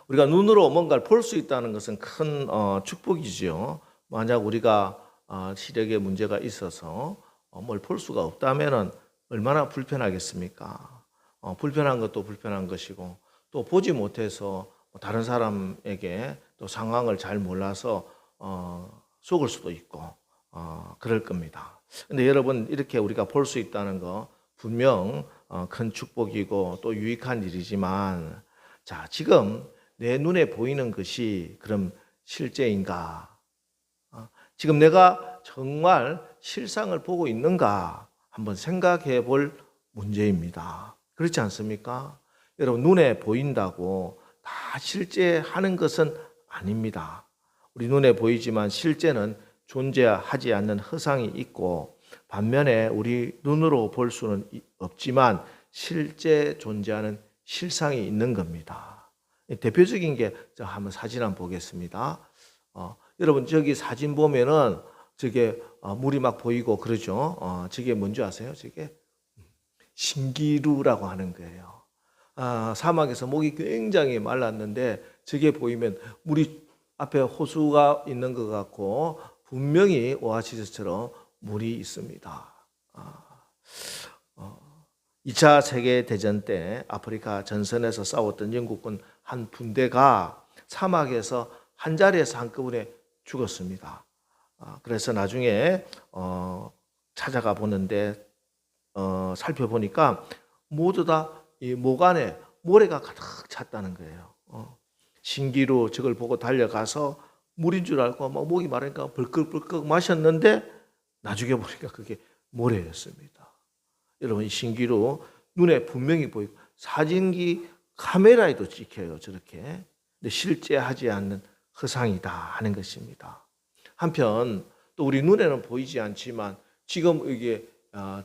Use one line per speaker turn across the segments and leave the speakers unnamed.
우리가 눈으로 뭔가를 볼 수 있다는 것은 큰 축복이지요. 만약 우리가 시력에 문제가 있어서 뭘 볼 수가 없다면은 얼마나 불편하겠습니까? 불편한 것도 불편한 것이고 또 보지 못해서 다른 사람에게 또 상황을 잘 몰라서 속을 수도 있고 그럴 겁니다. 근데 여러분 이렇게 우리가 볼 수 있다는 거 분명 큰 축복이고 또 유익한 일이지만 자, 지금 내 눈에 보이는 것이 그럼 실제인가? 지금 내가 정말 실상을 보고 있는가? 한번 생각해 볼 문제입니다. 그렇지 않습니까? 여러분, 눈에 보인다고 다 실제하는 것은 아닙니다. 우리 눈에 보이지만 실제는 존재하지 않는 허상이 있고 반면에 우리 눈으로 볼 수는 없지만 실제 존재하는 실상이 있는 겁니다. 대표적인 게 한번 사진 한번 보겠습니다. 여러분 저기 사진 보면은 저게 물이 막 보이고 그러죠. 저게 뭔지 아세요? 저게 신기루라고 하는 거예요. 사막에서 목이 굉장히 말랐는데 저게 보이면 물이 앞에 호수가 있는 것 같고 분명히 오아시스처럼 물이 있습니다. 2차 세계대전 때 아프리카 전선에서 싸웠던 영국군 한 군대가 사막에서 한 자리에서 한꺼번에 죽었습니다. 그래서 나중에 찾아가 보는데 살펴보니까 모두 다 이 목 안에 모래가 가득 찼다는 거예요. 신기루 저걸 보고 달려가서 물인 줄 알고 막 목이 마르니까 벌컥벌컥 마셨는데 나중에 보니까 그게 모래였습니다. 여러분 이 신기루 눈에 분명히 보이고 사진기 카메라에도 찍혀요. 저렇게. 근데 실제 하지 않는 허상이다 하는 것입니다. 한편 또 우리 눈에는 보이지 않지만 지금 이게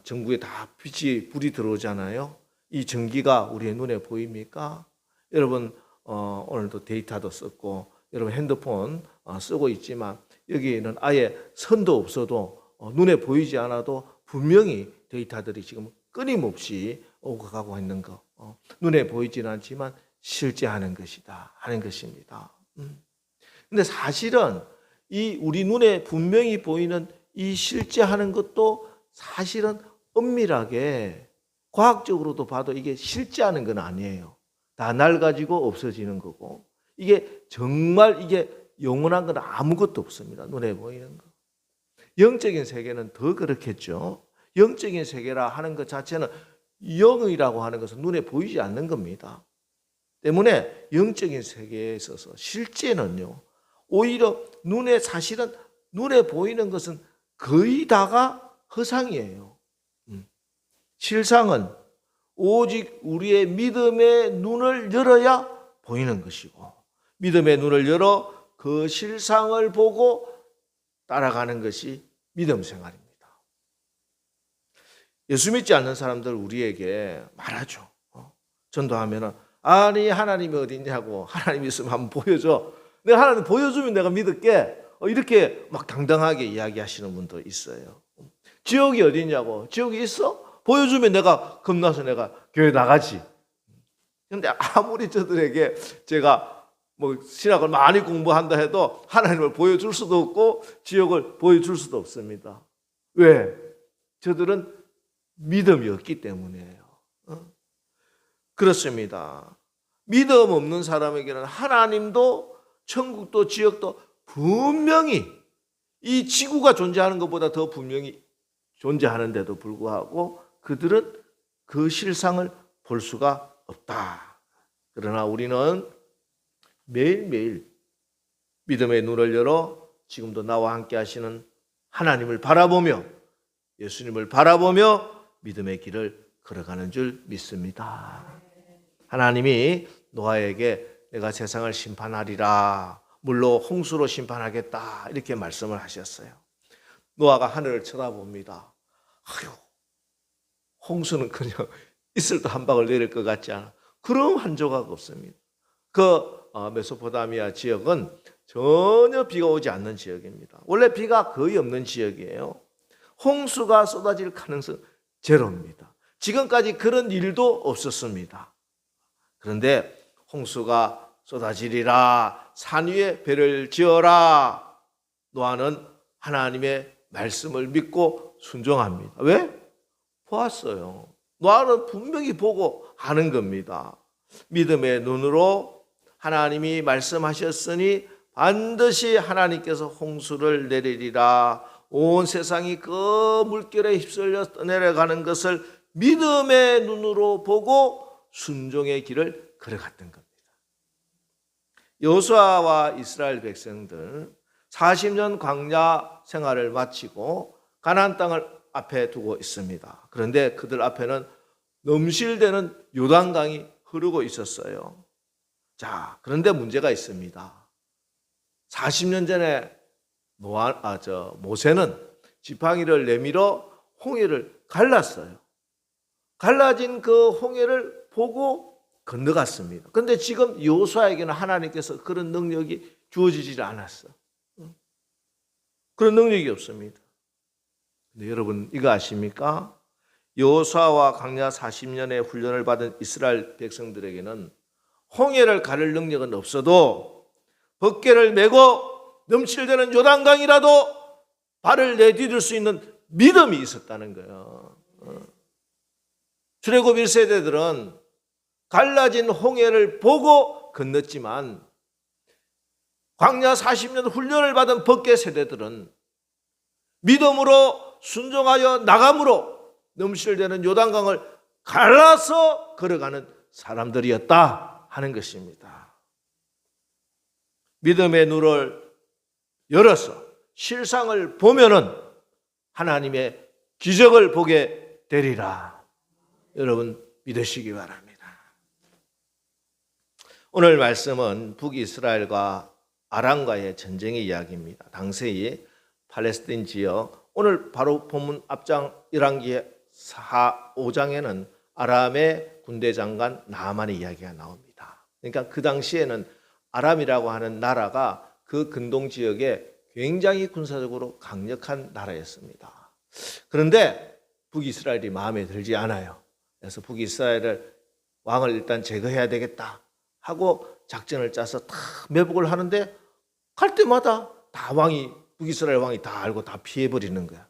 전구에 다 불이 들어오잖아요. 이 전기가 우리의 눈에 보입니까? 여러분 오늘도 데이터도 썼고 여러분 핸드폰 쓰고 있지만 여기에는 아예 선도 없어도 눈에 보이지 않아도 분명히 데이터들이 지금 끊임없이 오고 가고 있는 거. 눈에 보이지는 않지만 실제 하는 것이다 하는 것입니다. 근데 사실은 이 우리 눈에 분명히 보이는 이 실제 하는 것도 사실은 엄밀하게 과학적으로도 봐도 이게 실제 하는 건 아니에요. 다 낡아지고 없어지는 거고 이게 정말 이게 영원한 건 아무것도 없습니다. 눈에 보이는 거. 영적인 세계는 더 그렇겠죠. 영적인 세계라 하는 것 자체는 영이라고 하는 것은 눈에 보이지 않는 겁니다. 때문에 영적인 세계에 있어서 실제는요. 오히려 사실은 눈에 보이는 것은 거의 다가 허상이에요. 실상은 오직 우리의 믿음의 눈을 열어야 보이는 것이고 믿음의 눈을 열어 그 실상을 보고 따라가는 것이 믿음 생활입니다. 예수 믿지 않는 사람들 우리에게 말하죠. 전도하면은 아니 하나님이 어디 있냐고 하나님 있으면 한번 보여줘. 내가 하나님 보여주면 내가 믿을게. 이렇게 막 당당하게 이야기하시는 분도 있어요. 지옥이 어디 있냐고. 지옥이 있어? 보여주면 내가 겁나서 내가 교회 나가지. 그런데 아무리 저들에게 제가 뭐 신학을 많이 공부한다 해도 하나님을 보여줄 수도 없고 지옥을 보여줄 수도 없습니다. 왜? 저들은 믿음이 없기 때문이에요. 그렇습니다. 믿음 없는 사람에게는 하나님도 천국도 지옥도 분명히 이 지구가 존재하는 것보다 더 분명히 존재하는데도 불구하고 그들은 그 실상을 볼 수가 없다. 그러나 우리는 매일매일 믿음의 눈을 열어 지금도 나와 함께 하시는 하나님을 바라보며 예수님을 바라보며 믿음의 길을 걸어가는 줄 믿습니다. 하나님이 노아에게 내가 세상을 심판하리라. 물로 홍수로 심판하겠다. 이렇게 말씀을 하셨어요. 노아가 하늘을 쳐다봅니다. 아유, 홍수는 그냥 이슬도 한 방울 내릴 것 같지 않아. 그럼 한 조각 없습니다. 그 메소포타미아 지역은 전혀 비가 오지 않는 지역입니다. 원래 비가 거의 없는 지역이에요. 홍수가 쏟아질 가능성 제로입니다. 지금까지 그런 일도 없었습니다. 그런데 홍수가 쏟아지리라. 산 위에 배를 지어라. 노아는 하나님의 말씀을 믿고 순종합니다. 왜? 보았어요. 노아는 분명히 보고 하는 겁니다. 믿음의 눈으로 하나님이 말씀하셨으니 반드시 하나님께서 홍수를 내리리라. 온 세상이 그 물결에 휩쓸려 떠내려가는 것을 믿음의 눈으로 보고 순종의 길을 걸어갔던 겁니다. 여호수아와 이스라엘 백성들 40년 광야 생활을 마치고 가나안 땅을 앞에 두고 있습니다. 그런데 그들 앞에는 넘실대는 요단강이 흐르고 있었어요. 자, 그런데 문제가 있습니다. 40년 전에 모세는 지팡이를 내밀어 홍해를 갈랐어요. 갈라진 그 홍해를 보고 건너갔습니다. 그런데 지금 여호수아에게는 하나님께서 그런 능력이 주어지질 않았어. 그런 능력이 없습니다. 근데 여러분 이거 아십니까? 여호수아와 광야 40년의 훈련을 받은 이스라엘 백성들에게는 홍해를 가를 능력은 없어도 벗개를 메고 넘칠대는 요단강이라도 발을 내디딜 수 있는 믿음이 있었다는 거예요. 출애굽 1세대들은 갈라진 홍해를 보고 건넜지만 광야 40년 훈련을 받은 벗개 세대들은 믿음으로 순종하여 나감으로 넘실대는 요단강을 갈라서 걸어가는 사람들이었다 하는 것입니다. 믿음의 눈을 열어서 실상을 보면은 하나님의 기적을 보게 되리라. 여러분 믿으시기 바랍니다. 오늘 말씀은 북이스라엘과 아람과의 전쟁의 이야기입니다. 당시의 팔레스틴 지역, 오늘 바로 본문 앞장 1왕기 5장에는 아람의 군대 장관 나아만의 이야기가 나옵니다. 그러니까 그 당시에는 아람이라고 하는 나라가 그 근동 지역에 굉장히 군사적으로 강력한 나라였습니다. 그런데 북이스라엘이 마음에 들지 않아요. 그래서 북이스라엘을 왕을 일단 제거해야 되겠다 하고 작전을 짜서 다 매복을 하는데 갈 때마다 다 북이스라엘 왕이 다 알고 다 피해버리는 거야.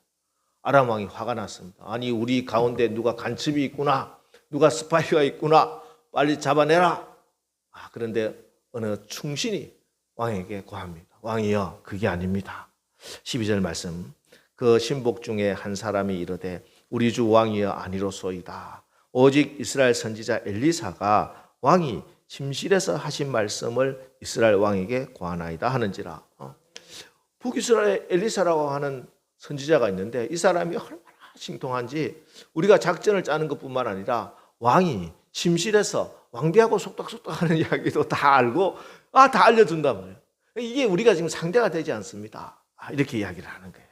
아람 왕이 화가 났습니다. 아니 우리 가운데 누가 간첩이 있구나, 누가 스파이가 있구나, 빨리 잡아내라. 그런데 어느 충신이 왕에게 고합니다. 왕이여, 그게 아닙니다. 12절 말씀, 그 신복 중에 한 사람이 이르되 우리 주 왕이여 아니로소이다. 오직 이스라엘 선지자 엘리사가 왕이 침실에서 하신 말씀을 이스라엘 왕에게 고하나이다 하는지라. 북이스라엘 엘리사라고 하는 선지자가 있는데 이 사람이 얼마나 신통한지 우리가 작전을 짜는 것뿐만 아니라 왕이 침실에서 왕비하고 속닥속닥 하는 이야기도 다 알고 다 알려준단 말이에요. 이게 우리가 지금 상대가 되지 않습니다. 이렇게 이야기를 하는 거예요.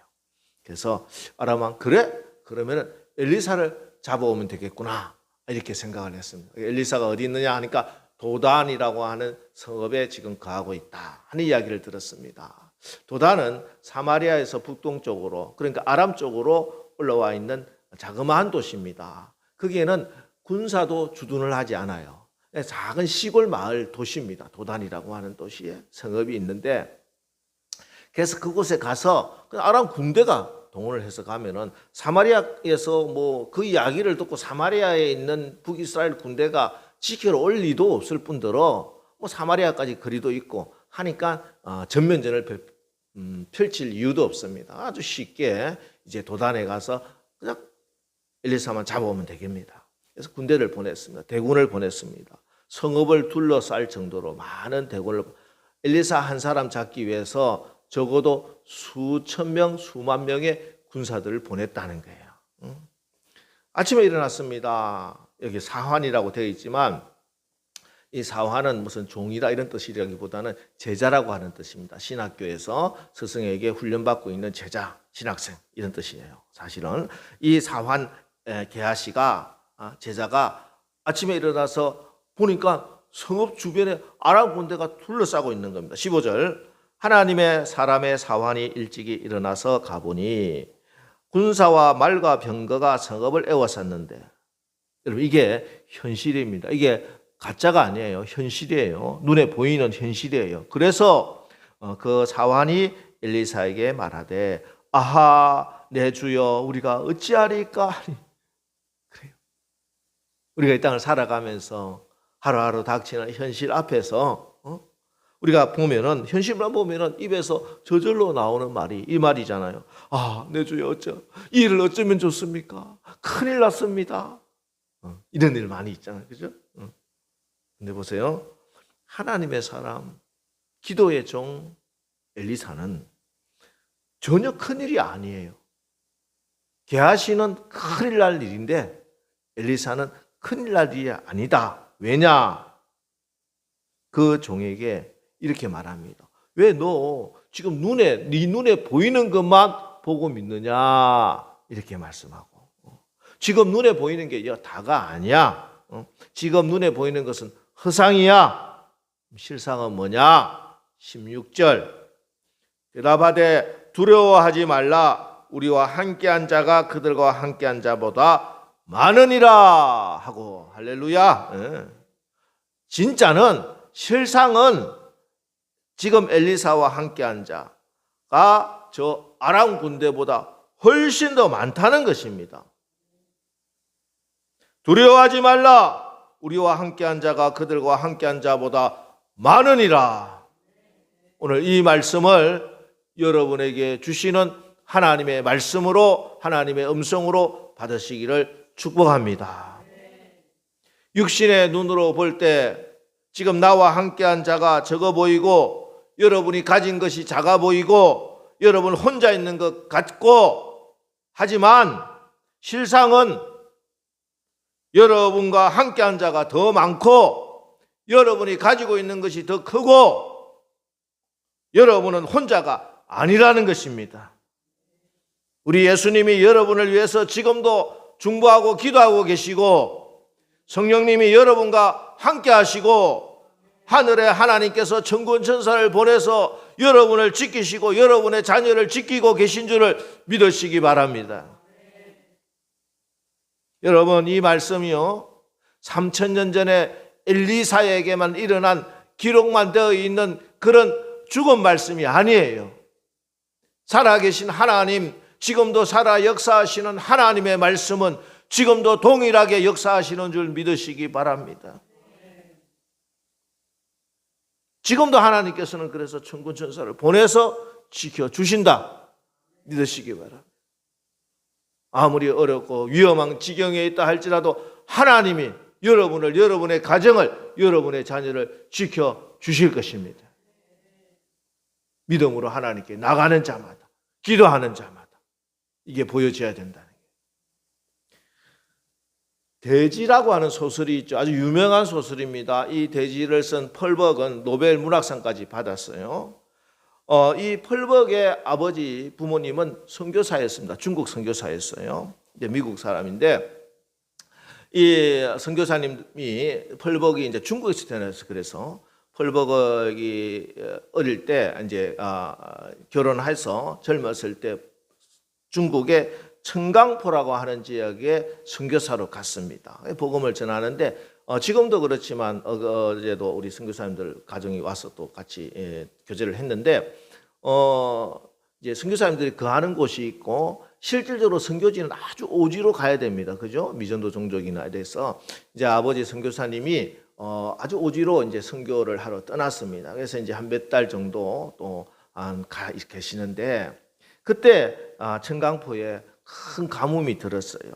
그래서 아람 왕 그래? 그러면 엘리사를 잡아오면 되겠구나 이렇게 생각을 했습니다. 엘리사가 어디 있느냐 하니까 도단이라고 하는 성읍에 지금 거하고 있다 하는 이야기를 들었습니다. 도단은 사마리아에서 북동쪽으로, 그러니까 아람 쪽으로 올라와 있는 자그마한 도시입니다. 거기에는 군사도 주둔을 하지 않아요. 작은 시골 마을 도시입니다. 도단이라고 하는 도시에 성읍이 있는데, 그래서 그곳에 가서 아람 군대가 동원을 해서 가면은 사마리아에서 그 이야기를 듣고 사마리아에 있는 북이스라엘 군대가 지키러 올 리도 없을 뿐더러 사마리아까지 거리도 있고 하니까 전면전을 펼칠 이유도 없습니다. 아주 쉽게 이제 도단에 가서 그냥 엘리사만 잡아오면 되겠습니다. 그래서 군대를 보냈습니다. 대군을 보냈습니다. 성읍을 둘러쌀 정도로 많은 대군을, 엘리사 한 사람 잡기 위해서 적어도 수천 명, 수만 명의 군사들을 보냈다는 거예요. 아침에 일어났습니다. 여기 사환이라고 되어 있지만 이 사환은 무슨 종이다 이런 뜻이라기보다는 제자라고 하는 뜻입니다. 신학교에서 스승에게 훈련받고 있는 제자, 신학생 이런 뜻이에요. 사실은 이 사환 게하시가 제자가 아침에 일어나서 보니까 성읍 주변에 아람 군대가 둘러싸고 있는 겁니다. 15절, 하나님의 사람의 사환이 일찍이 일어나서 가보니 군사와 말과 병거가 성읍을 에워쌌는데, 여러분 이게 현실입니다. 이게 가짜가 아니에요. 현실이에요. 눈에 보이는 현실이에요. 그래서 그 사환이 엘리사에게 말하되 아하 내 주여 우리가 어찌하리까. 그래요. 우리가 이 땅을 살아가면서 하루하루 닥치는 현실 앞에서 우리가 보면은 현실만 보면은 입에서 저절로 나오는 말이 이 말이잖아요. 아, 내 주여 이 일을 어쩌면 좋습니까? 큰일 났습니다. 이런 일 많이 있잖아요. 그죠? 근데 보세요. 하나님의 사람, 기도의 종 엘리사는 전혀 큰일이 아니에요. 게하시는 큰일 날 일인데 엘리사는 큰일 날 일이 아니다. 왜냐? 그 종에게 이렇게 말합니다. 왜 너 지금 네 눈에 보이는 것만 보고 믿느냐? 이렇게 말씀하고. 지금 눈에 보이는 게 다가 아니야. 지금 눈에 보이는 것은 허상이야. 실상은 뭐냐? 16절. 대답하되 두려워하지 말라. 우리와 함께한 자가 그들과 함께한 자보다 많으니라 하고. 할렐루야. 진짜는 실상은 지금 엘리사와 함께한 자가 저 아람 군대보다 훨씬 더 많다는 것입니다. 두려워하지 말라. 우리와 함께한 자가 그들과 함께한 자보다 많으니라. 오늘 이 말씀을 여러분에게 주시는 하나님의 말씀으로, 하나님의 음성으로 받으시기를 축복합니다. 육신의 눈으로 볼 때 지금 나와 함께한 자가 적어 보이고 여러분이 가진 것이 작아 보이고 여러분 혼자 있는 것 같고, 하지만 실상은 여러분과 함께한 자가 더 많고 여러분이 가지고 있는 것이 더 크고 여러분은 혼자가 아니라는 것입니다. 우리 예수님이 여러분을 위해서 지금도 중보하고 기도하고 계시고 성령님이 여러분과 함께 하시고 하늘의 하나님께서 천군 천사를 보내서 여러분을 지키시고 여러분의 자녀를 지키고 계신 줄을 믿으시기 바랍니다. 여러분, 이 말씀이요 3000년 전에 엘리사에게만 일어난 기록만 되어 있는 그런 죽은 말씀이 아니에요. 살아계신 하나님, 지금도 살아 역사하시는 하나님의 말씀은 지금도 동일하게 역사하시는 줄 믿으시기 바랍니다. 지금도 하나님께서는 그래서 천군 천사를 보내서 지켜주신다 믿으시기 바랍니다. 아무리 어렵고 위험한 지경에 있다 할지라도 하나님이 여러분을, 여러분의 가정을, 여러분의 자녀를 지켜주실 것입니다. 믿음으로 하나님께 나가는 자마다, 기도하는 자마다 이게 보여져야 된다는 거예요. 돼지라고 하는 소설이 있죠. 아주 유명한 소설입니다. 이 돼지를 쓴 펄벅은 노벨 문학상까지 받았어요. 이 펄벅의 아버지 부모님은 선교사였습니다. 중국 선교사였어요. 이제 미국 사람인데 이 선교사님이 펄벅이 이제 중국에서 태어나서 그래서 펄벅이 어릴 때 이제 결혼해서 젊었을 때 중국의 청강포라고 하는 지역에 선교사로 갔습니다. 복음을 전하는데 지금도 그렇지만 어제도 우리 선교사님들 가정이 와서 또 같이 교제를 했는데 이제 선교사님들이 거하는 곳이 있고 실질적으로 선교지는 아주 오지로 가야 됩니다. 그죠? 미전도 종족이나 돼서 이제 아버지 선교사님이 아주 오지로 이제 선교를 하러 떠났습니다. 그래서 이제 한 몇 달 정도 또 가 계시는데 그때 청강포에 큰 가뭄이 들었어요.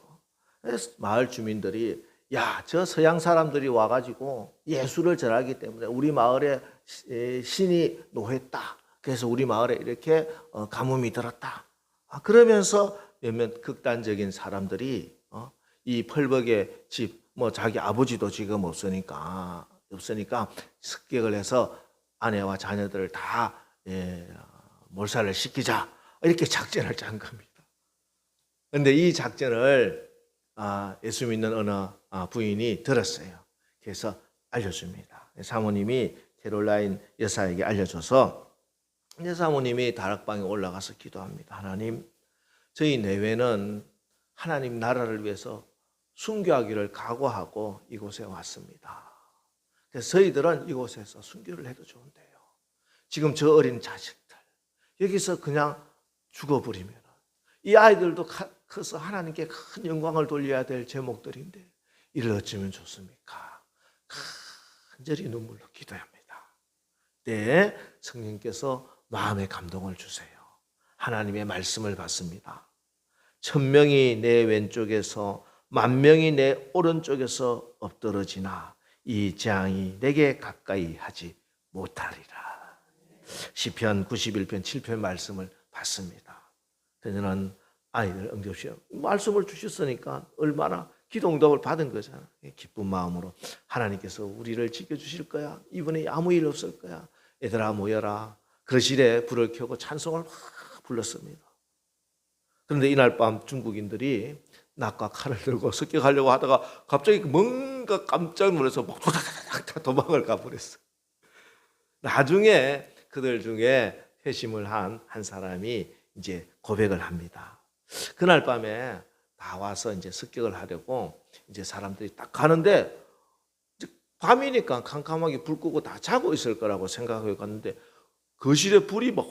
그래서 마을 주민들이 야, 저 서양 사람들이 와가지고 예수를 전하기 때문에 우리 마을에 신이 노했다. 그래서 우리 마을에 이렇게 가뭄이 들었다. 그러면서 몇몇 극단적인 사람들이 이 펄벅의 집, 뭐 자기 아버지도 지금 없으니까 습격을 해서 아내와 자녀들을 다 몰살을 시키자. 이렇게 작전을 짠 겁니다. 그런데 이 작전을 예수 믿는 어느 부인이 들었어요. 그래서 알려줍니다. 사모님이 캐롤라인 여사에게 알려줘서 사모님이 다락방에 올라가서 기도합니다. 하나님, 저희 내외는 하나님 나라를 위해서 순교하기를 각오하고 이곳에 왔습니다. 그래서 저희들은 이곳에서 순교를 해도 좋은데요. 지금 저 어린 자식들 여기서 그냥 죽어버리면 이 아이들도 커서 하나님께 큰 영광을 돌려야 될 제목들인데 이를 어쩌면 좋습니까? 간절히 눈물로 기도합니다. 네, 성령께서 마음의 감동을 주세요. 하나님의 말씀을 받습니다. 1000명이 내 왼쪽에서 10,000명이 내 오른쪽에서 엎드러지나 이 재앙이 내게 가까이 하지 못하리라. 시편 91편 7편 말씀을 받습니다. 저는 아이들 응답시요 말씀을 주셨으니까 얼마나 기도 응답을 받은 거잖아. 기쁜 마음으로 하나님께서 우리를 지켜주실 거야. 이번에 아무 일 없을 거야. 얘들아 모여라. 거실에 불을 켜고 찬송을 막 불렀습니다. 그런데 이날 밤 중국인들이 낙과 칼을 들고 습격하려고 하다가 갑자기 뭔가 깜짝 놀라서 막 도망을 가버렸어. 나중에 그들 중에 회심을 한 사람이 이제 고백을 합니다. 그날 밤에 나와서 이제 습격을 하려고 이제 사람들이 딱 가는데 밤이니까 캄캄하게 불 끄고 다 자고 있을 거라고 생각하고 갔는데 거실에 불이 막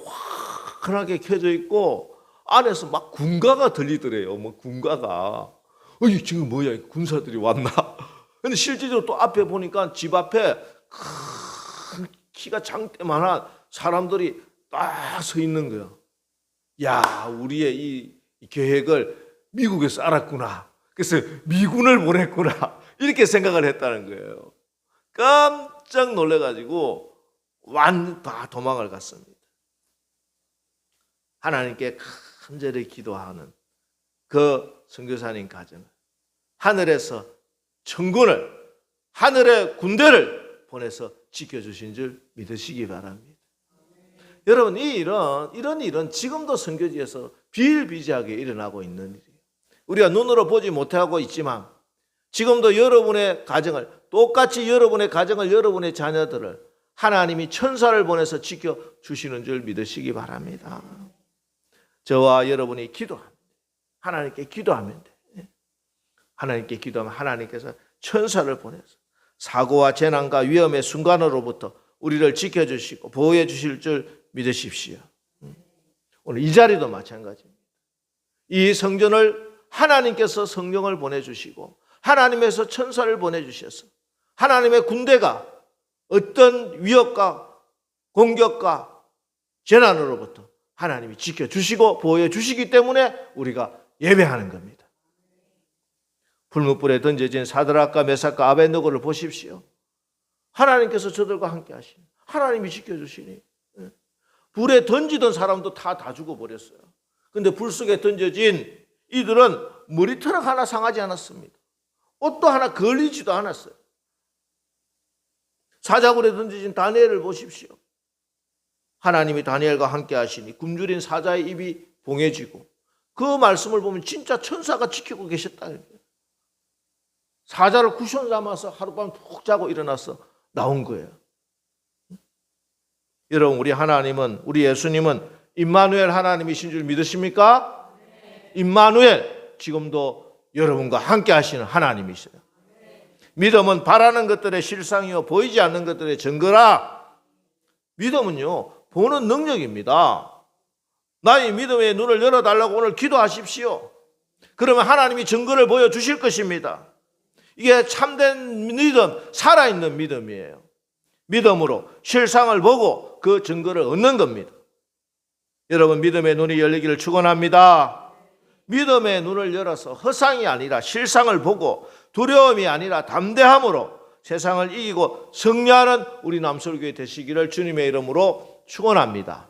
환하게 켜져 있고 안에서 막 군가가 들리더래요. 뭐 군가가. 지금 뭐야? 군사들이 왔나? 근데 실제로 또 앞에 보니까 집 앞에 큰 키가 장대만한 사람들이 딱 서 있는 거야. 야, 우리의 이 계획을 미국에서 알았구나. 그래서 미군을 보냈구나. 이렇게 생각을 했다는 거예요. 깜짝 놀래가지고 다 도망을 갔습니다. 하나님께 간절히 기도하는 그 선교사님 가정은 하늘에서 천군을, 하늘의 군대를 보내서 지켜주신 줄 믿으시기 바랍니다. 여러분, 이런 일은 지금도 선교지에서 비일비재하게 일어나고 있는 일이에요. 우리가 눈으로 보지 못하고 있지만 지금도 여러분의 가정을, 똑같이 여러분의 가정을, 여러분의 자녀들을 하나님이 천사를 보내서 지켜주시는 줄 믿으시기 바랍니다. 저와 여러분이 기도합니다. 하나님께 기도하면 돼. 하나님께 기도하면 하나님께서 천사를 보내서 사고와 재난과 위험의 순간으로부터 우리를 지켜주시고 보호해 주실 줄 믿으십시오. 오늘 이 자리도 마찬가지입니다. 이 성전을 하나님께서 성령을 보내주시고 하나님에서 천사를 보내주셔서 하나님의 군대가 어떤 위협과 공격과 재난으로부터 하나님이 지켜주시고 보호해 주시기 때문에 우리가 예배하는 겁니다. 불못불에 던져진 사드락과 메삭과 아벳느고를 보십시오. 하나님께서 저들과 함께 하시니 하나님이 지켜주시니 불에 던지던 사람도 다 죽어버렸어요. 그런데 불 속에 던져진 이들은 머리털 하나 상하지 않았습니다. 옷도 하나 걸리지도 않았어요. 사자굴에 던져진 다니엘을 보십시오. 하나님이 다니엘과 함께 하시니 굶주린 사자의 입이 봉해지고 그 말씀을 보면 진짜 천사가 지키고 계셨다. 사자를 쿠션 삼아서 하룻밤 푹 자고 일어나서 나온 거예요. 여러분, 우리 하나님은, 우리 예수님은 임마누엘 하나님이신 줄 믿으십니까? 임마누엘, 지금도 여러분과 함께 하시는 하나님이세요. 믿음은 바라는 것들의 실상이요 보이지 않는 것들의 증거라. 믿음은요 보는 능력입니다. 나의 믿음의 눈을 열어달라고 오늘 기도하십시오. 그러면 하나님이 증거를 보여주실 것입니다. 이게 참된 믿음, 살아있는 믿음이에요. 믿음으로 실상을 보고 그 증거를 얻는 겁니다. 여러분, 믿음의 눈이 열리기를 축원합니다. 믿음의 눈을 열어서 허상이 아니라 실상을 보고 두려움이 아니라 담대함으로 세상을 이기고 승리하는 우리 남설교회 되시기를 주님의 이름으로 축원합니다.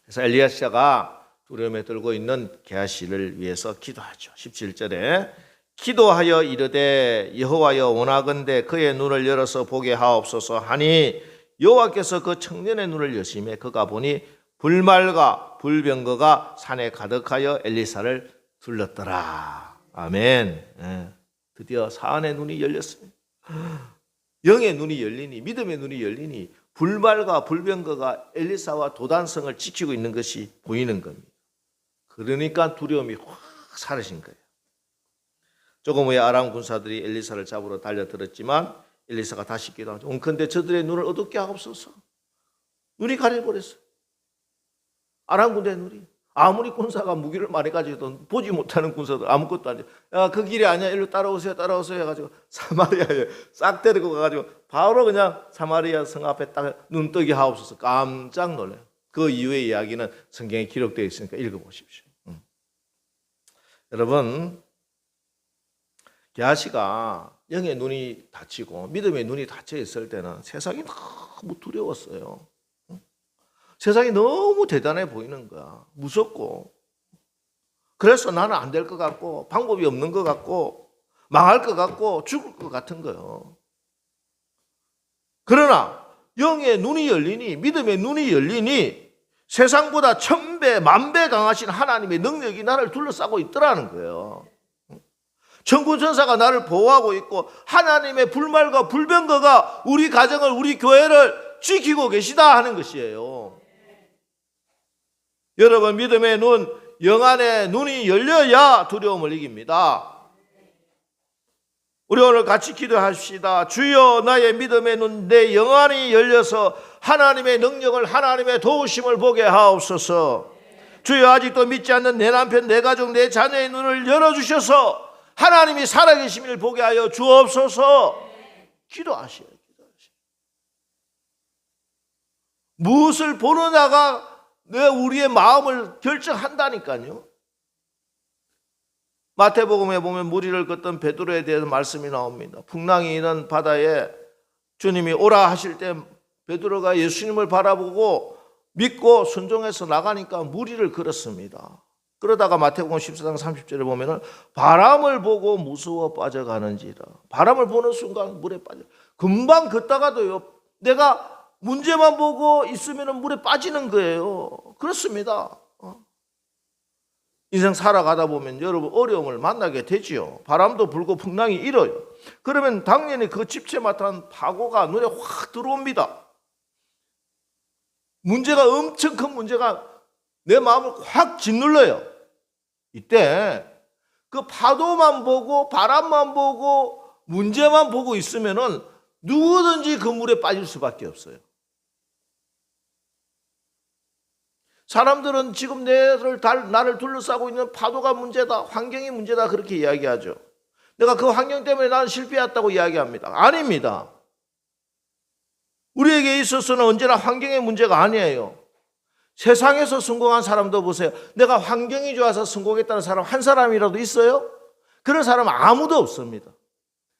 그래서 엘리야시가 두려움에 떨고 있는 게하시를 위해서 기도하죠. 17절에 기도하여 이르되 여호와여 원하건대 그의 눈을 열어서 보게 하옵소서 하니 여호와께서 그 청년의 눈을 여심해 그가 보니 불말과 불병거가 산에 가득하여 엘리사를 둘렀더라. 아멘. 드디어 사안의 눈이 열렸습니다. 영의 눈이 열리니, 믿음의 눈이 열리니 불말과 불병거가 엘리사와 도단성을 지키고 있는 것이 보이는 겁니다. 그러니까 두려움이 확 사라진 거예요. 조금 후에 아람 군사들이 엘리사를 잡으러 달려들었지만 엘리사가 다시 기도하죠. 온컨대 저들의 눈을 어둡게 하옵소서. 눈이 가려버렸어요. 아람 군대 눈이. 아무리 군사가 무기를 많이 가지고도 보지 못하는 군사들 아무것도 아니에요. 야, 그 길이 아니야. 일로 따라오세요. 따라오세요 해가지고 사마리아에 싹 데리고 가가지고 바로 그냥 사마리아 성 앞에 딱 눈뜨게 하옵소서. 깜짝 놀라요. 그 이후의 이야기는 성경에 기록되어 있으니까 읽어보십시오. 여러분, 게하시가 영의 눈이 닫히고 믿음의 눈이 닫혀 있을 때는 세상이 너무 두려웠어요. 세상이 너무 대단해 보이는 거야. 무섭고. 그래서 나는 안 될 것 같고 방법이 없는 것 같고 망할 것 같고 죽을 것 같은 거예요. 그러나 영의 눈이 열리니, 믿음의 눈이 열리니 세상보다 1000배, 10,000배 강하신 하나님의 능력이 나를 둘러싸고 있더라는 거예요. 천군 천사가 나를 보호하고 있고 하나님의 불말과 불병거가 우리 가정을, 우리 교회를 지키고 계시다 하는 것이에요. 여러분, 믿음의 눈, 영 안의 눈이 열려야 두려움을 이깁니다. 우리 오늘 같이 기도하십시다. 주여, 나의 믿음의 눈, 내 영 안이 열려서 하나님의 능력을, 하나님의 도우심을 보게 하옵소서. 주여, 아직도 믿지 않는 내 남편, 내 가족, 내 자녀의 눈을 열어주셔서 하나님이 살아계심을 보게 하여 주옵소서. 기도하시오. 무엇을 보느냐가 우리의 마음을 결정한다니까요. 마태복음에 보면 무리를 걷던 베드로에 대해서 말씀이 나옵니다. 풍랑이 있는 바다에 주님이 오라 하실 때 베드로가 예수님을 바라보고 믿고 순종해서 나가니까 무리를 걸었습니다. 그러다가 마태복음 14장 30절에 보면은 바람을 보고 무서워 빠져가는지라. 바람을 보는 순간 물에 빠져. 금방 걷다가도요, 내가 문제만 보고 있으면 물에 빠지는 거예요. 그렇습니다. 인생 살아가다 보면 여러분 어려움을 만나게 되지요. 바람도 불고 풍랑이 일어요. 그러면 당연히 그 집채만한 파고가 눈에 확 들어옵니다. 문제가, 엄청 큰 문제가 내 마음을 확 짓눌러요. 이때 그 파도만 보고 바람만 보고 문제만 보고 있으면은 누구든지 그 물에 빠질 수밖에 없어요. 사람들은 지금 나를 둘러싸고 있는 파도가 문제다, 환경이 문제다, 그렇게 이야기하죠. 내가 그 환경 때문에 나는 실패했다고 이야기합니다. 아닙니다. 우리에게 있어서는 언제나 환경의 문제가 아니에요. 세상에서 성공한 사람도 보세요. 내가 환경이 좋아서 성공했다는 사람 한 사람이라도 있어요? 그런 사람은 아무도 없습니다.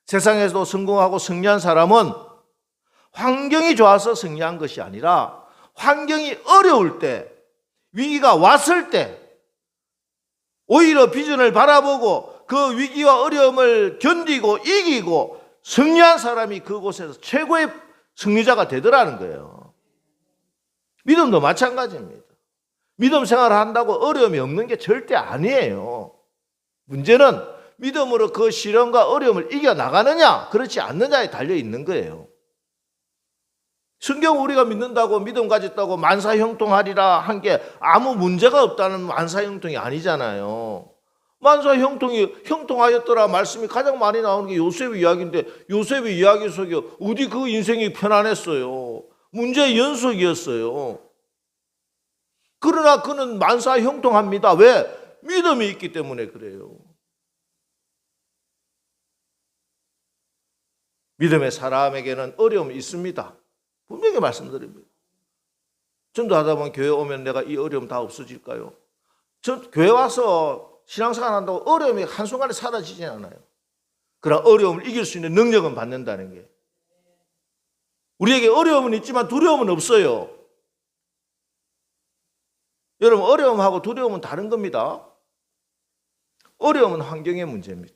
세상에서도 성공하고 승리한 사람은 환경이 좋아서 승리한 것이 아니라 환경이 어려울 때, 위기가 왔을 때 오히려 비전을 바라보고 그 위기와 어려움을 견디고 이기고 승리한 사람이 그곳에서 최고의 승리자가 되더라는 거예요. 믿음도 마찬가지입니다. 믿음 생활을 한다고 어려움이 없는 게 절대 아니에요. 문제는 믿음으로 그 시련과 어려움을 이겨나가느냐 그렇지 않느냐에 달려있는 거예요. 성경 우리가 믿는다고 믿음 가졌다고 만사형통하리라 한 게 아무 문제가 없다는 만사형통이 아니잖아요. 만사형통이 형통하였더라 말씀이 가장 많이 나오는 게 요셉의 이야기인데 요셉의 이야기 속에 어디 그 인생이 편안했어요. 문제의 연속이었어요. 그러나 그는 만사형통합니다. 왜? 믿음이 있기 때문에 그래요. 믿음의 사람에게는 어려움이 있습니다. 분명히 말씀드립니다. 전도하다 보면 교회 오면 내가 이 어려움 다 없어질까요? 전 교회 와서 신앙생활 한다고 어려움이 한순간에 사라지지 않아요. 그러나 어려움을 이길 수 있는 능력은 받는다는 게. 우리에게 어려움은 있지만 두려움은 없어요. 여러분, 어려움하고 두려움은 다른 겁니다. 어려움은 환경의 문제입니다.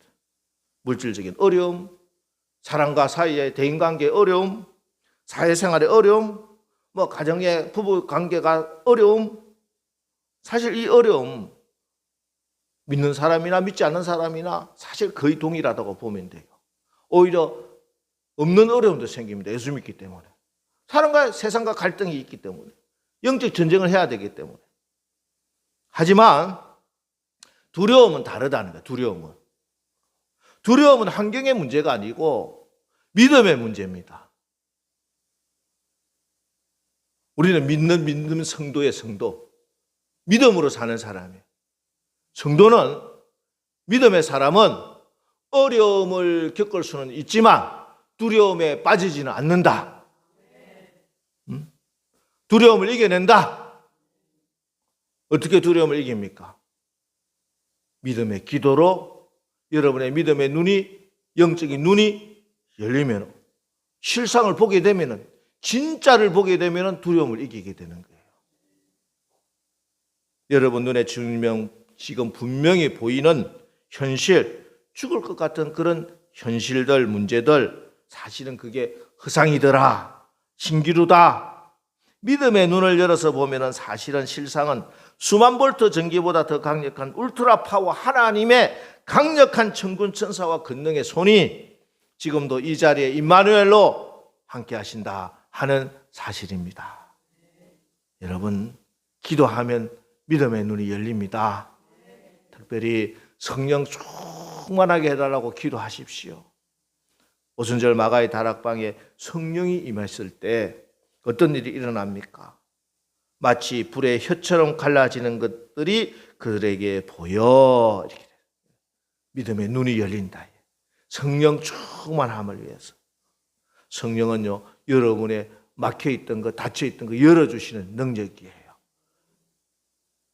물질적인 어려움, 사람과 사이의 대인관계의 어려움, 사회생활의 어려움, 가정의 부부관계가 어려움. 사실 이 어려움 믿는 사람이나 믿지 않는 사람이나 사실 거의 동일하다고 보면 돼요. 오히려 없는 어려움도 생깁니다. 예수 믿기 때문에. 사람과 세상과 갈등이 있기 때문에. 영적 전쟁을 해야 되기 때문에. 하지만 두려움은 다르다는 거예요. 두려움은 환경의 문제가 아니고 믿음의 문제입니다. 우리는 믿는 성도의 성도, 믿음으로 사는 사람이에요. 성도는, 믿음의 사람은 어려움을 겪을 수는 있지만 두려움에 빠지지는 않는다. 두려움을 이겨낸다. 어떻게 두려움을 이깁니까? 믿음의 기도로 여러분의 믿음의 눈이, 영적인 눈이 열리면, 실상을 보게 되면, 진짜를 보게 되면 두려움을 이기게 되는 거예요. 여러분 눈에 지금 분명히 보이는 현실, 죽을 것 같은 그런 현실들, 문제들, 사실은 그게 허상이더라, 신기루다. 믿음의 눈을 열어서 보면 사실은 실상은 수만 볼트 전기보다 더 강력한 울트라 파워 하나님의 강력한 천군 천사와 권능의 손이 지금도 이 자리에 임마누엘로 함께 하신다 하는 사실입니다. 여러분, 기도하면 믿음의 눈이 열립니다. 특별히 성령 충만하게 해달라고 기도하십시오. 오순절 마가의 다락방에 성령이 임했을 때 어떤 일이 일어납니까? 마치 불의 혀처럼 갈라지는 것들이 그들에게 보여. 이렇게 믿음의 눈이 열린다. 성령 충만함을 위해서. 성령은요, 여러분의 막혀있던 거, 닫혀있던 거 열어주시는 능력이에요.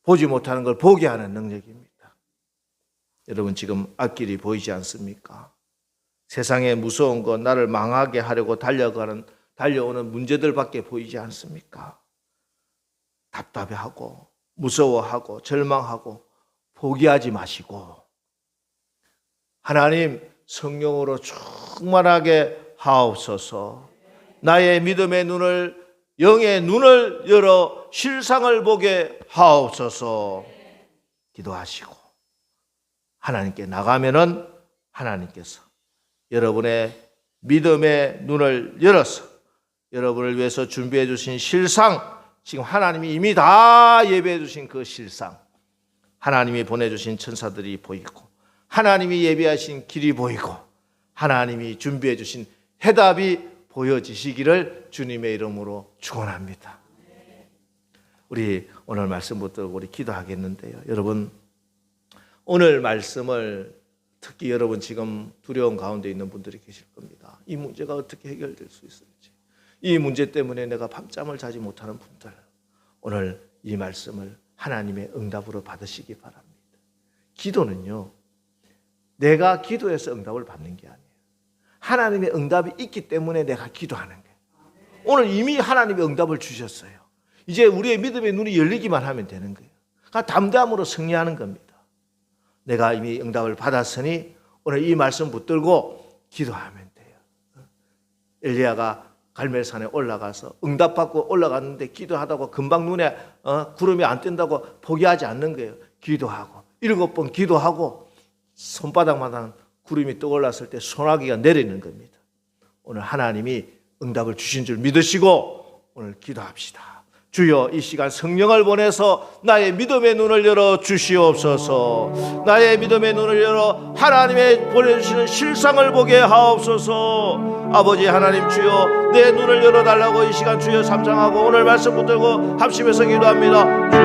보지 못하는 걸 보게 하는 능력입니다. 여러분 지금 앞길이 보이지 않습니까? 세상에 무서운 거, 나를 망하게 하려고 달려오는 문제들밖에 보이지 않습니까? 답답해하고 무서워하고 절망하고 포기하지 마시고 하나님 성령으로 충만하게 하옵소서. 나의 믿음의 눈을, 영의 눈을 열어 실상을 보게 하옵소서. 기도하시고 하나님께 나가면은 하나님께서 여러분의 믿음의 눈을 열어서 여러분을 위해서 준비해 주신 실상, 지금 하나님이 이미 다 예배해 주신 그 실상, 하나님이 보내주신 천사들이 보이고 하나님이 예비하신 길이 보이고 하나님이 준비해 주신 해답이 보여지시기를 주님의 이름으로 축원합니다. 우리 오늘 말씀 붙들고 우리 기도하겠는데요. 여러분, 오늘 말씀을 특히 여러분 지금 두려움 가운데 있는 분들이 계실 겁니다. 이 문제가 어떻게 해결될 수 있을지, 이 문제 때문에 내가 밤잠을 자지 못하는 분들, 오늘 이 말씀을 하나님의 응답으로 받으시기 바랍니다. 기도는요, 내가 기도해서 응답을 받는 게 아니에요. 하나님의 응답이 있기 때문에 내가 기도하는 거예요. 오늘 이미 하나님의 응답을 주셨어요. 이제 우리의 믿음의 눈이 열리기만 하면 되는 거예요. 그러니까 담대함으로 승리하는 겁니다. 내가 이미 응답을 받았으니 오늘 이 말씀 붙들고 기도하면 돼요. 엘리야가 갈멜산에 올라가서 응답받고 올라갔는데 기도하다고 금방 눈에 구름이 안 뜬다고 포기하지 않는 거예요. 기도하고 7번 기도하고 손바닥마다 구름이 떠올랐을 때 소나기가 내리는 겁니다. 오늘 하나님이 응답을 주신 줄 믿으시고 오늘 기도합시다. 주여, 이 시간 성령을 보내서 나의 믿음의 눈을 열어 주시옵소서. 나의 믿음의 눈을 열어 하나님의 보내주시는 실상을 보게 하옵소서. 아버지 하나님, 주여 내 눈을 열어달라고 이 시간 주여 삼창하고 오늘 말씀 붙들고 합심해서 기도합니다.